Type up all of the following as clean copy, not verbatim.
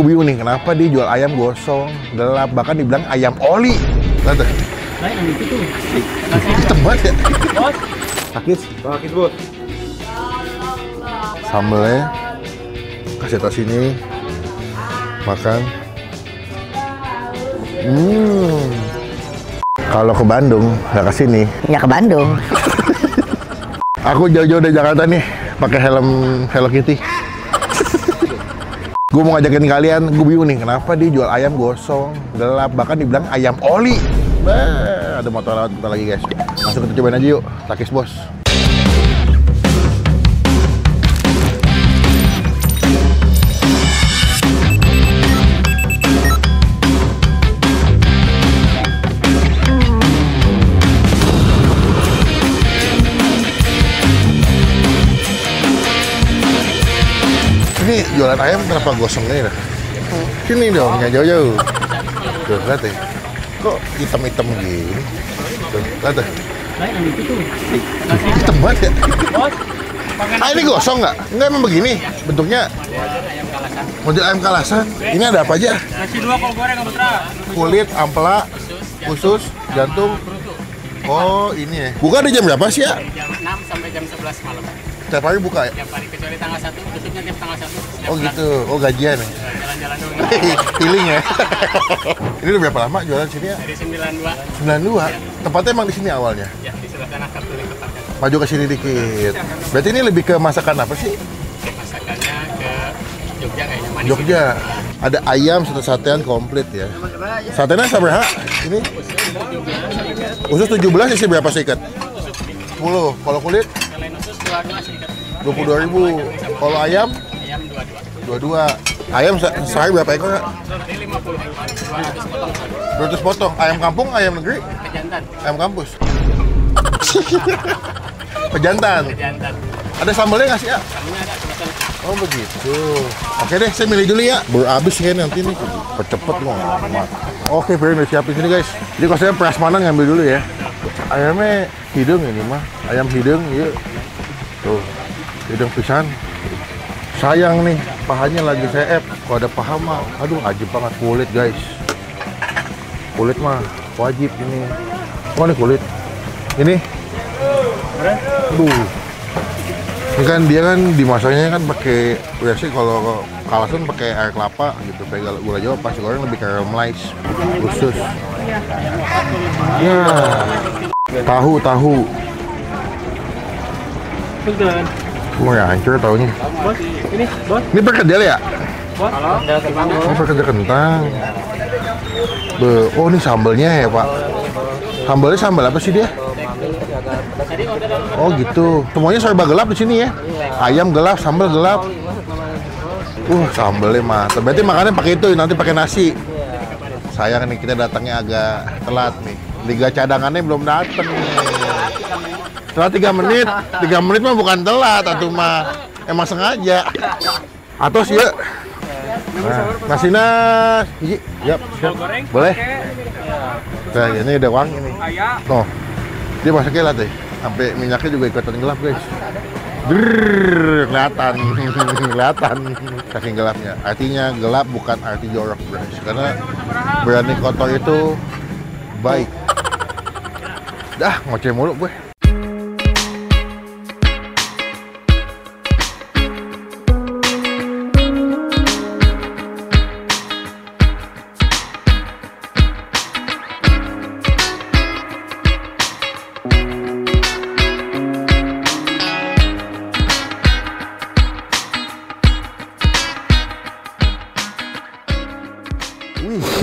gue bingung nih, kenapa dia jual ayam gosong, gelap, bahkan dibilang ayam oli. Lihat tuh. Nah, yang itu tuh. Hitam banget ya. Bos. Sakit. Sakit, Bos. Sambelnya kasih tas sini. Makan. Kalau ke Bandung, nggak ke sini. Ya ke Bandung. Aku jauh-jauh dari Jakarta nih, pakai helm Hello Kitty. Gue mau ngajakin kalian, gue bingung nih, kenapa dia jual ayam gosong, gelap, bahkan dibilang ayam oli. Bah, ada motor lewat bentar lagi guys. Langsung kita cobain aja yuk, Takis Bos. Ini jualan ayam kenapa gosong ini dah? Sini dong, jangan jauh-jauh. Tuh, lihat deh. Kok hitam-hitam gini? Tuh, lihat deh. Nah, yang itu tuh. Hitam banget ya. Bos. Ah, ini gosong nggak? Nggak, emang begini bentuknya. Ayam kalasan. Model ayam kalasan. Ini ada apa aja? Nasi 2 kol goreng, Putra. Kulit, ampela, usus, jantung. Oh, ini ya. Buka di jam berapa sih ya? Jam 6 sampai jam 11 malam. Tiap hari buka ya? Tiap hari kecuali tanggal 1, tutupnya tiap tanggal 1. Oh gitu. Oh, gajian ya? Jalan-jalan dulu. Feeling ya. Ini udah berapa lama jualan sini ya? Dari 92. 92. Tempatnya emang di sini awalnya. Ya, di sebelah sana Kartuling tempatnya. Maju ke sini dikit. Berarti ini lebih ke masakan apa sih? Masakannya ke Jogja kayaknya, manis. Jogja. Ada ayam sate-satean komplit ya. Satenya berapa? Ini? Usus 17 isi berapa seikat? 10. Kalau kulit? Selain usus 22 sedikit. 22.000. Kalau ayam? Ayam 22. 22. Ayam sehari berapa ekor? Dari 50 ekor, 200 potong. 200 potong. Ayam kampung, ayam negeri? Pejantan. Ayam kampus? Pejantan. Pejantan. Ada sambalnya nggak sih ya? Kamunya ada sebetulnya. Oh begitu. Oke deh, saya milih dulu ya. Baru habis ya nanti nih. Cepet loh. Oke, Firman udah siapin sini guys. Jadi kalau saya prasmanan ngambil dulu ya. Ayamnya hidung ini mah. Ayam hidung, iya. Tuh, hidung pisan. Sayang nih, pahanya lagi saya kalau ada paha mah, aduh ajib banget kulit guys. Kulit mah wajib ini. Oh ini kulit. Ini. Aduh. Ini kan dia kan dimasaknya kan pakai biasanya kalau kalasan pakai air kelapa gitu, pakai gula Jawa, pas goreng lebih caramelize khusus. Ya. Tahu. Betul. Mau ya hancur tahunya. Bos, ini, Bos. Ini perkedel ya? Bos. Ini perkedel kentang. Oh ini sambelnya ya Pak. Sambelnya sambal apa sih dia? Oh gitu. Semuanya serba gelap di sini ya. Ayam gelap, sambal gelap. Sambelnya mantap. Berarti makannya pakai itu, nanti pakai nasi. Sayang nih kita datangnya agak telat nih. Liga cadangannya belum dateng nih. Setelah 3 menit, 3 menit mah bukan telat, atau mah emang sengaja. Atau sih ya. Nah, nasinya, yap, siap. Boleh? Nah, ini udah wangi nih. Oh, dia masaknya lihat deh, sampai minyaknya juga ikutan gelap guys. Kelihatan, kelihatan saking gelapnya. Artinya gelap bukan arti jorok guys, karena berani kotor itu baik. Dah, ngoceh mulu gue.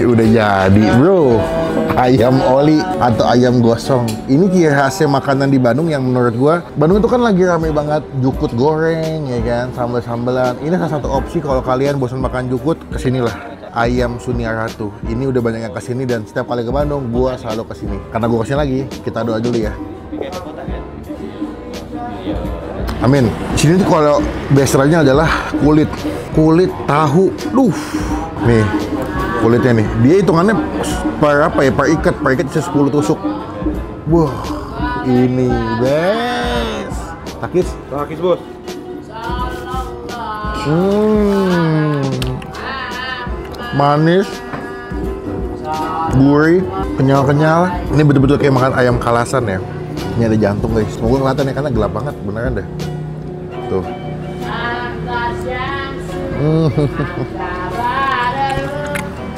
Udah jadi bro, ayam oli atau ayam gosong. Ini ciri khasnya makanan di Bandung yang menurut gua, Bandung itu kan lagi rame banget jukut goreng ya kan, sambal-sambalan. Ini salah satu opsi kalau kalian bosan makan jukut, kesinilah. Ayam Sunia Ratu. Ini udah banyak yang kesini dan setiap kali ke Bandung gua selalu kesini. Karena gua kesini lagi, kita doa dulu ya. Amin. Sini tuh kalau bestsellernya adalah kulit tahu. Nih. Kulitnya nih, dia hitungannya per apa ya, per ikat bisa 10 tusuk. Wah, ini best. Takis Bos. manis, gurih, kenyal-kenyal. Ini betul-betul kayak makan ayam kalasan ya. Ini ada jantung guys. Semoga kelihatan ya karena gelap banget beneran deh. Tuh.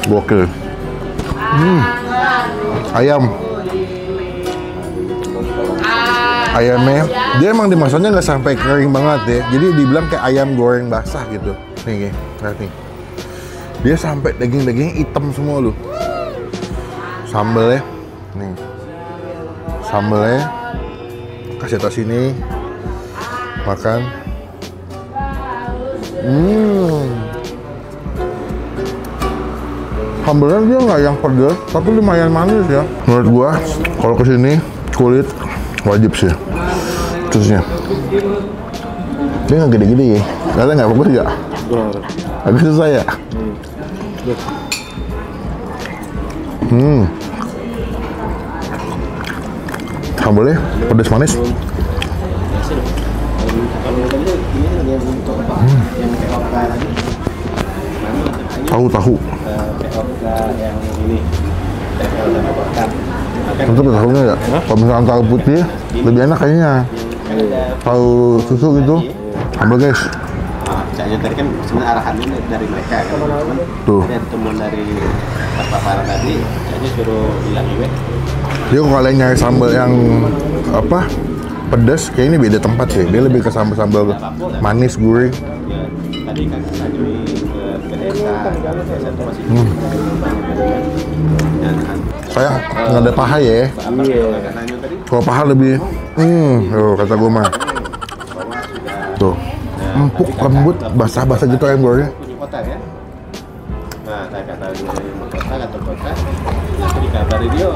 Gokil. Ayamnya dia emang dimasaknya nggak sampai kering banget ya, jadi dibilang kayak ayam goreng basah gitu. Nih, lihat nih, dia sampai daging-dagingnya hitam semua loh. Sambelnya, nih, sambelnya kasih tahu sini, makan. Sambelnya dia nggak yang pedas, tapi lumayan manis ya. Menurut gua, kalau kesini kulit wajib sih, terusnya. Dia nggak gede-gede ya, kalian nggak fokus ya? Agak susah ya. Sambelnya pedas manis. Tahu. Untuk tahunya ya. Kalau misalnya tahu putih lebih enak kayaknya. Tahu susu gitu. Ambil guys. Misalnya tadi kan sebenarnya arahannya dari mereka kan. Tuh. Ada teman dari Pak Papara tadi, saya suruh bilang juga. Dia kalau kalian nyari sambal yang apa pedas, kayak ini beda tempat sih. Dia lebih ke sambal manis gurih. Ya, tadi kan Sajui ke desa itu masih Sayang nggak ada paha ya. Kalau paha lebih, kata gue mah. Tuh, empuk, lembut, basah-basah gitu ayam gorengnya. Kunci kota ya. Nah, saya kata di kantor kota, nanti dikabari dia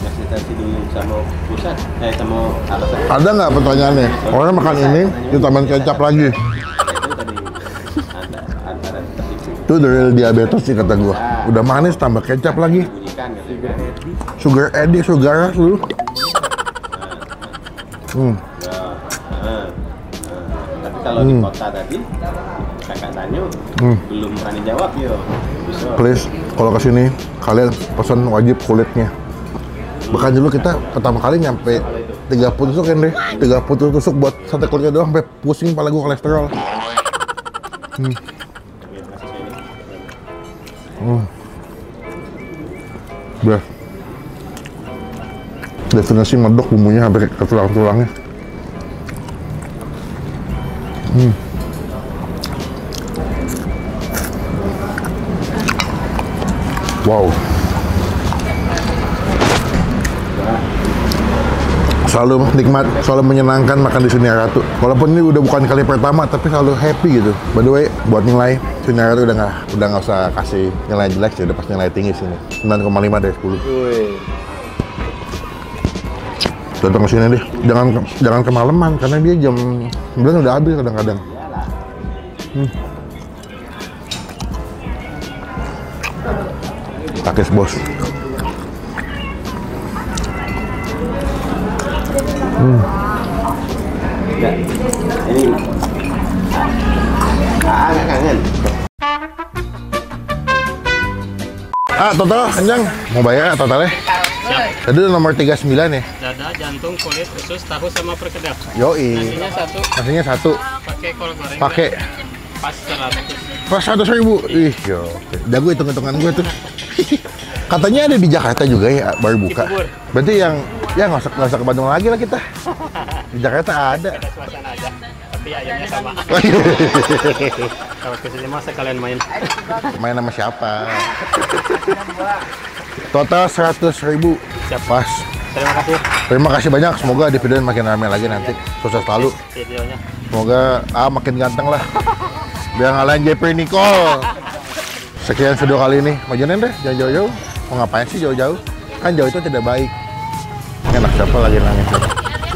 ngasih tadi di sama pusat, sama alasan. Ada nggak pertanyaannya? Orang makan ini ditambahin kecap lagi. Itu tadi antara tertipu. Itu dari diabetes sih kata gua. Udah manis tambah kecap lagi. Bunyikan gitu. Sugar eddy, sugar rush dulu. Tapi kalau di kota tadi, kakak tanya belum berani jawab yo. Please, kalau kesini kalian pesan wajib kulitnya. Bahkan dulu kita pertama kali nyampe 30 tusuk kan deh. 30 tusuk buat sate kulitnya doang sampai pusing kepala gua kolesterol. Udah. Definisi medok bumbunya sampai ke tulang-tulangnya. Wow. Selalu nikmat, selalu menyenangkan makan di Sunia Ratu. Walaupun ini udah bukan kali pertama, tapi selalu happy gitu. By the way, buat nilai Sunia Ratu udah nggak usah kasih nilai jelek sih, udah pas nilai tinggi sini. 9,5 dari 10. Datang ke sini deh, jangan kemalaman karena dia jam 9 udah habis kadang-kadang. Takis bos. Ya, ini agak kangen. Total kenyang. Mau bayar totalnya? Siap. Tadi nomor 39 ya? Dada, jantung, kulit, usus, tahu sama perkedel. Yoi. Nasinya satu, Nasinya satu. pakai kol goreng. Pakai Pas 100. pas 100.000. Ih, yo. Jago hitung-hitungan gue tuh. Katanya ada di Jakarta juga ya, baru buka. Cibubur. Berarti yang ya nggak usah ke Bandung lagi lah kita. Di Jakarta ada. Ada suasana aja, tapi ayamnya sama. Kalau kesini mah sekalian main. Main sama siapa? Total 100.000. Siap. Pas. Terima kasih Terima kasih banyak. Semoga di video makin ramai lagi nanti. Sukses selalu. videonya. Semoga makin ganteng lah. Biar ngalahin Jeffrey Nicole. Sekian video kali ini. Majunin deh, jangan jauh-jauh. Mau ngapain sih jauh-jauh? Kan jauh itu tidak baik. Enak siapa lagi nangis.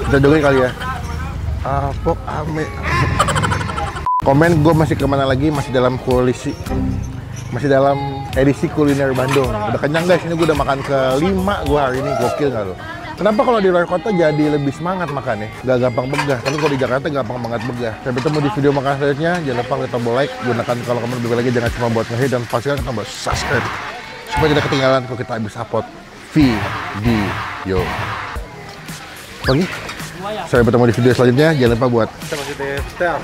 Kita joget kali ya. Apok ame. Komen gue masih kemana lagi? Masih dalam koalisi. Masih dalam edisi kuliner Bandung. Udah kenyang guys. Ini gue udah makan ke-5 gue hari ini. Gokil nggak lo? Kenapa kalau di luar kota jadi lebih semangat makannya? Gak gampang begah, tapi kalau di Jakarta gampang banget begah. Sampai ketemu di video makan selanjutnya. Jangan lupa klik tombol like, gunakan kalau kamu lebih lagi jangan cuma buat nge-hit dan pastikan tombol subscribe supaya tidak ketinggalan kalau kita habis upload video. Oke, sampai bertemu di video selanjutnya. Jangan lupa buat Kita masih di setel.